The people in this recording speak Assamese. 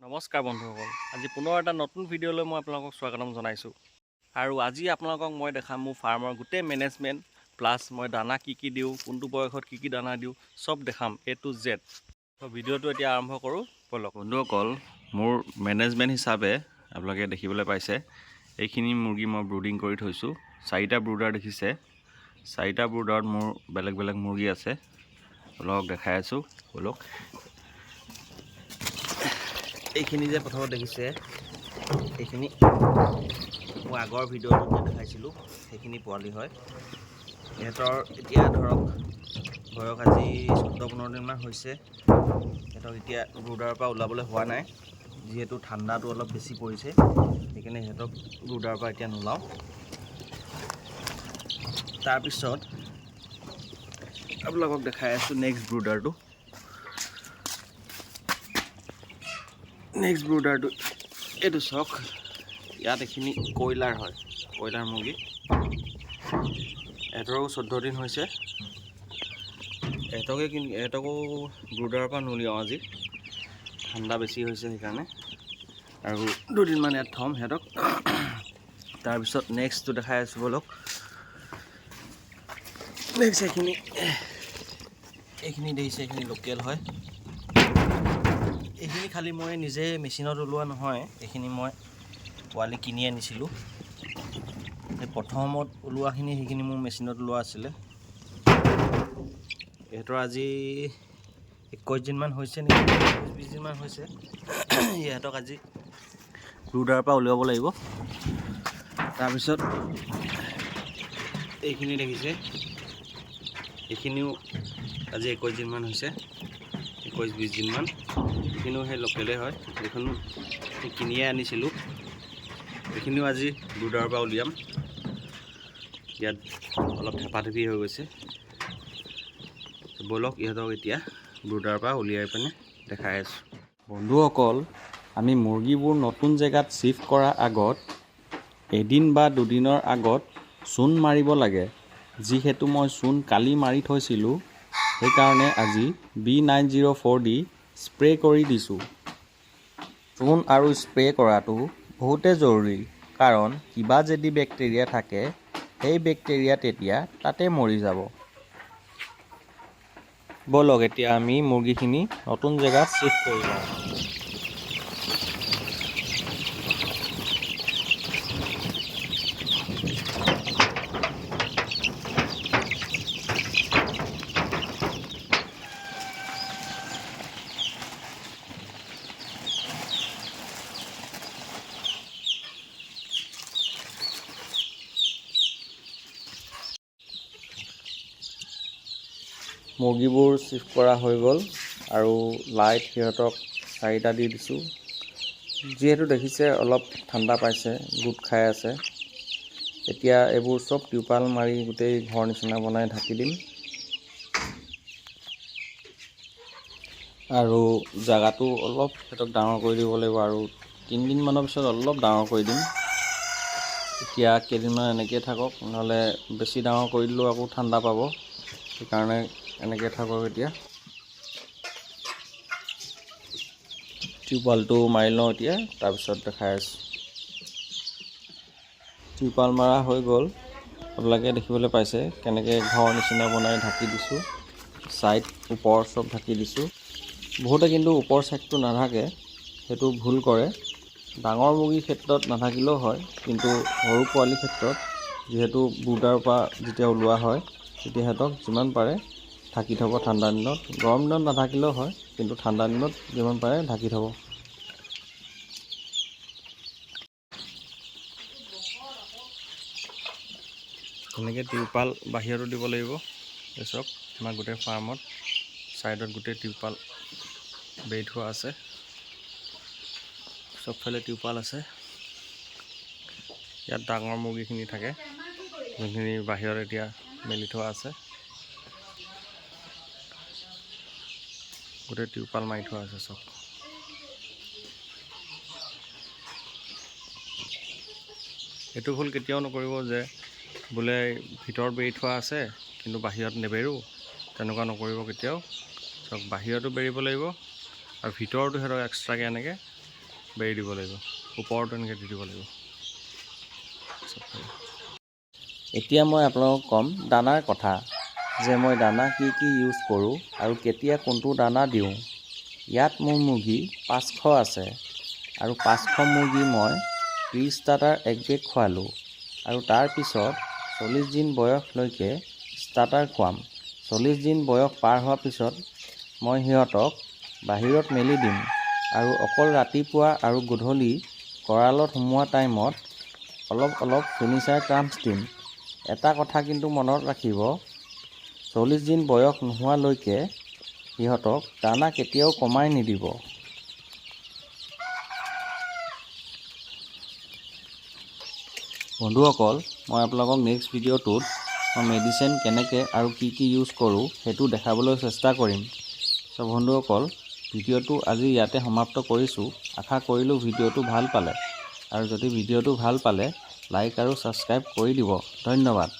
নমস্কাৰ বন্ধুসকল, আজি পুনৰ এটা নতুন ভিডিঅ'লৈ মই আপোনালোকক স্বাগতম জনাইছোঁ। আৰু আজি আপোনালোকক মই দেখাম মোৰ ফাৰ্মৰ গোটেই মেনেজমেণ্ট প্লাছ মই দানা কি দিওঁ, কোনটো বয়সত কি দানা দিওঁ, চব দেখাম A to Z। তো ভিডিঅ'টো এতিয়া আৰম্ভ কৰোঁ ব'লক। বন্ধুসকল, মোৰ মেনেজমেণ্ট হিচাপে আপোনালোকে দেখিবলৈ পাইছে এইখিনি মুৰ্গী মই ব্ৰুডিং কৰি থৈছোঁ। 4টা ব্ৰুডাৰ দেখিছে, 4টা ব্ৰুডাৰত মোৰ বেলেগ বেলেগ মুৰ্গী আছে, আপোনালোকক দেখাই আছোঁ ব'লক। এইখিনি যে প্ৰথমত দেখিছে, এইখিনি মই আগৰ ভিডিঅ'টোত যে দেখাইছিলোঁ সেইখিনি পোৱালি হয়। সিহঁতৰ এতিয়া ধৰক বয়স আজি 14-15 দিনমান হৈছে। সিহঁতক এতিয়া ব্ৰুডাৰৰ পৰা ওলাবলৈ হোৱা নাই, যিহেতু ঠাণ্ডাটো অলপ বেছি পৰিছে, সেইকাৰণে সিহঁতক ব্ৰুডাৰৰ পৰা এতিয়া নোলাওঁ। তাৰপিছত আপোনালোকক দেখাই আছোঁ নেক্সট ব্ৰুডাৰটো। নেক্সট ব্ৰুডাৰটো এইটো চাওক, ইয়াত এইখিনি কয়লাৰ হয়, কয়লাৰ মুৰ্গী। এহঁতৰো 14 দিন হৈছে। এহঁতকো ব্ৰুডাৰৰ পৰা নুলিয়াওঁ আজি, ঠাণ্ডা বেছি হৈছে সেইকাৰণে, আৰু 2 দিনমান ইয়াত থ'ম সিহঁতক। তাৰপিছত নেক্সটটো দেখাই আছোঁ ব'লক। নেক্সট এইখিনি দেখিছে, এইখিনি লোকেল হয়। এইখিনি খালি মই নিজে মেচিনত ওলোৱা নহয়, এইখিনি মই পোৱালি কিনি আনিছিলোঁ। এই প্ৰথমত ওলোৱাখিনি সেইখিনি মোৰ মেচিনত ওলোৱা আছিলে। ইহঁতৰ আজি 21 দিনমান হৈছে নেকি, 20 দিনমান হৈছে। ইহঁতক আজি ব্ৰুডাৰৰ পৰা উলিয়াব লাগিব। তাৰপিছত এইখিনি দেখিছে, এইখিনিও আজি 21 দিনমান হৈছে, 21-20 দিনমান। এইখিনিও সেই লোকেলেই হয়, এইখনো কিনিয়ে আনিছিলোঁ। এইখিনিও আজি ব্ৰুডাৰৰ পৰা উলিয়াম। ইয়াত অলপ থেপাথেপি হৈ গৈছে, ব'লক ইহঁতক এতিয়া ব্ৰুডাৰৰ পৰা উলিয়াই পিনে দেখাই আছোঁ। বন্ধুসকল, আমি মুৰ্গীবোৰ নতুন জেগাত শ্বিফ্ট কৰাৰ আগত এদিন বা 2 দিনৰ আগত চূণ মাৰিব লাগে। যিহেতু মই চূণ কালি মাৰি থৈছিলোঁ, সেইকাৰণে আজি B904 দি স্প্ৰে কৰি দিছোঁ। চূণ আৰু স্প্ৰে কৰাটো বহুতে জৰুৰী, কাৰণ কিবা যদি বেক্টেৰিয়া থাকে, সেই বেক্টেৰিয়া তেতিয়া তাতে মৰি যাব। ব'লক এতিয়া আমি মুৰ্গীখিনি নতুন জেগাত শ্বিফ্ট কৰি লওঁ। মুৰ্গীবোৰ শ্বিফ্ট কৰা হৈ গ'ল, আৰু লাইট সিহঁতক 4টা দি দিছোঁ। যিহেতু দেখিছে অলপ ঠাণ্ডা পাইছে, গোট খাই আছে। এতিয়া এইবোৰ চব টিউপাল মাৰি গোটেই ঘৰ নিচিনা বনাই ঢাকি দিম, আৰু জেগাটো অলপ সিহঁতক ডাঙৰ কৰি দিব লাগিব, আৰু 3 দিনমানৰ পিছত অলপ ডাঙৰ কৰি দিম। এতিয়া কেইদিনমান এনেকৈ থাকক, নহ'লে বেছি ডাঙৰ কৰি দিলেও আকৌ ঠাণ্ডা পাব, সেইকাৰণে এনেকৈ থাকক। এতিয়া টিউপালটো মাৰি লওঁ এতিয়া, তাৰপিছত দেখাই আছোঁ। টিউপাল মাৰা হৈ গ'ল, আপোনালোকে দেখিবলৈ পাইছে কেনেকৈ ঘৰ নিচিনা বনাই ঢাকি দিছোঁ। ছাইড ওপৰ চব ঢাকি দিছোঁ। বহুতে কিন্তু ওপৰ ছাইডটো নাঢাকে, সেইটো ভুল কৰে। ডাঙৰ মুৰ্গীৰ ক্ষেত্ৰত নাথাকিলেও হয়, কিন্তু সৰু পোৱালিৰ ক্ষেত্ৰত যিহেতু ব্ৰুডাৰৰ পৰা যেতিয়া ওলোৱা হয়, তেতিয়া সিহঁতক যিমান পাৰে ঢাকি থ'ব ঠাণ্ডা দিনত। গৰম দিনত নাথাকিলেও হয়, কিন্তু ঠাণ্ডা দিনত যিমান পাৰে ঢাকি থ'ব। এনেকৈ টিউপাল বাহিৰতো দিব লাগিব। এই চাওক, আমাৰ গোটেই ফাৰ্মত ছাইডত গোটেই টিউপাল বেৰি থোৱা আছে, চবফালে টিউপাল আছে। ইয়াত ডাঙৰ মুৰ্গীখিনি থাকে, যোনখিনি বাহিৰত এতিয়া মেলি থোৱা আছে। গোটেই টিউপাল মাৰি থোৱা আছে চব। এইটো ভুল কেতিয়াও নকৰিব যে বোলে ভিতৰত বেৰি থোৱা আছে কিন্তু বাহিৰত নেবেৰোঁ, তেনেকুৱা নকৰিব কেতিয়াও। চব বাহিৰতো বেৰিব লাগিব, আৰু ভিতৰতো সিহঁতক এক্সট্ৰাকৈ এনেকৈ বেৰি দিব লাগিব, ওপৰতো এনেকৈ দি দিব লাগিব। এতিয়া মই আপোনালোকক ক'ম দানাৰ কথা, যে মই দানা কি কি ইউজ কৰোঁ আৰু কেতিয়া কোনটো দানা দিওঁ। ইয়াত মোৰ মুৰ্গী 500 আছে আৰু 500 মুৰ্গী মই প্ৰি-ষ্টাৰ্টাৰ এক বেগ খোৱালোঁ আৰু তাৰপিছত 40 দিন বয়সলৈকে ষ্টাৰ্টাৰ খুৱাম। 40 দিন বয়স পাৰ হোৱাৰ পিছত মই সিহঁতক বাহিৰত মেলি দিম আৰু অকল ৰাতিপুৱা আৰু গধূলি গঁৰালত সোমোৱা টাইমত অলপ ফিনিচাৰ ক্ৰাম্পছ দিম। এটা কথা কিন্তু মনত ৰাখিব, 40 দিন বয়স নোহোৱালৈকে সিহঁতক দানা কেতিয়াও কমাই নিদিব। বন্ধুসকল, মই আপোনালোকক নেক্সট ভিডিঅ'টোত মই মেডিচিন কেনেকৈ আৰু কি কি ইউজ কৰোঁ সেইটো দেখাবলৈ চেষ্টা কৰিম। চ' বন্ধুসকল, ভিডিঅ'টো আজি ইয়াতে সমাপ্ত কৰিছোঁ। আশা কৰিলোঁ ভিডিঅ'টো ভাল পালে, আৰু যদি ভিডিঅ'টো ভাল পালে লাইক আৰু ছাবস্ক্ৰাইব কৰি দিব। ধন্যবাদ।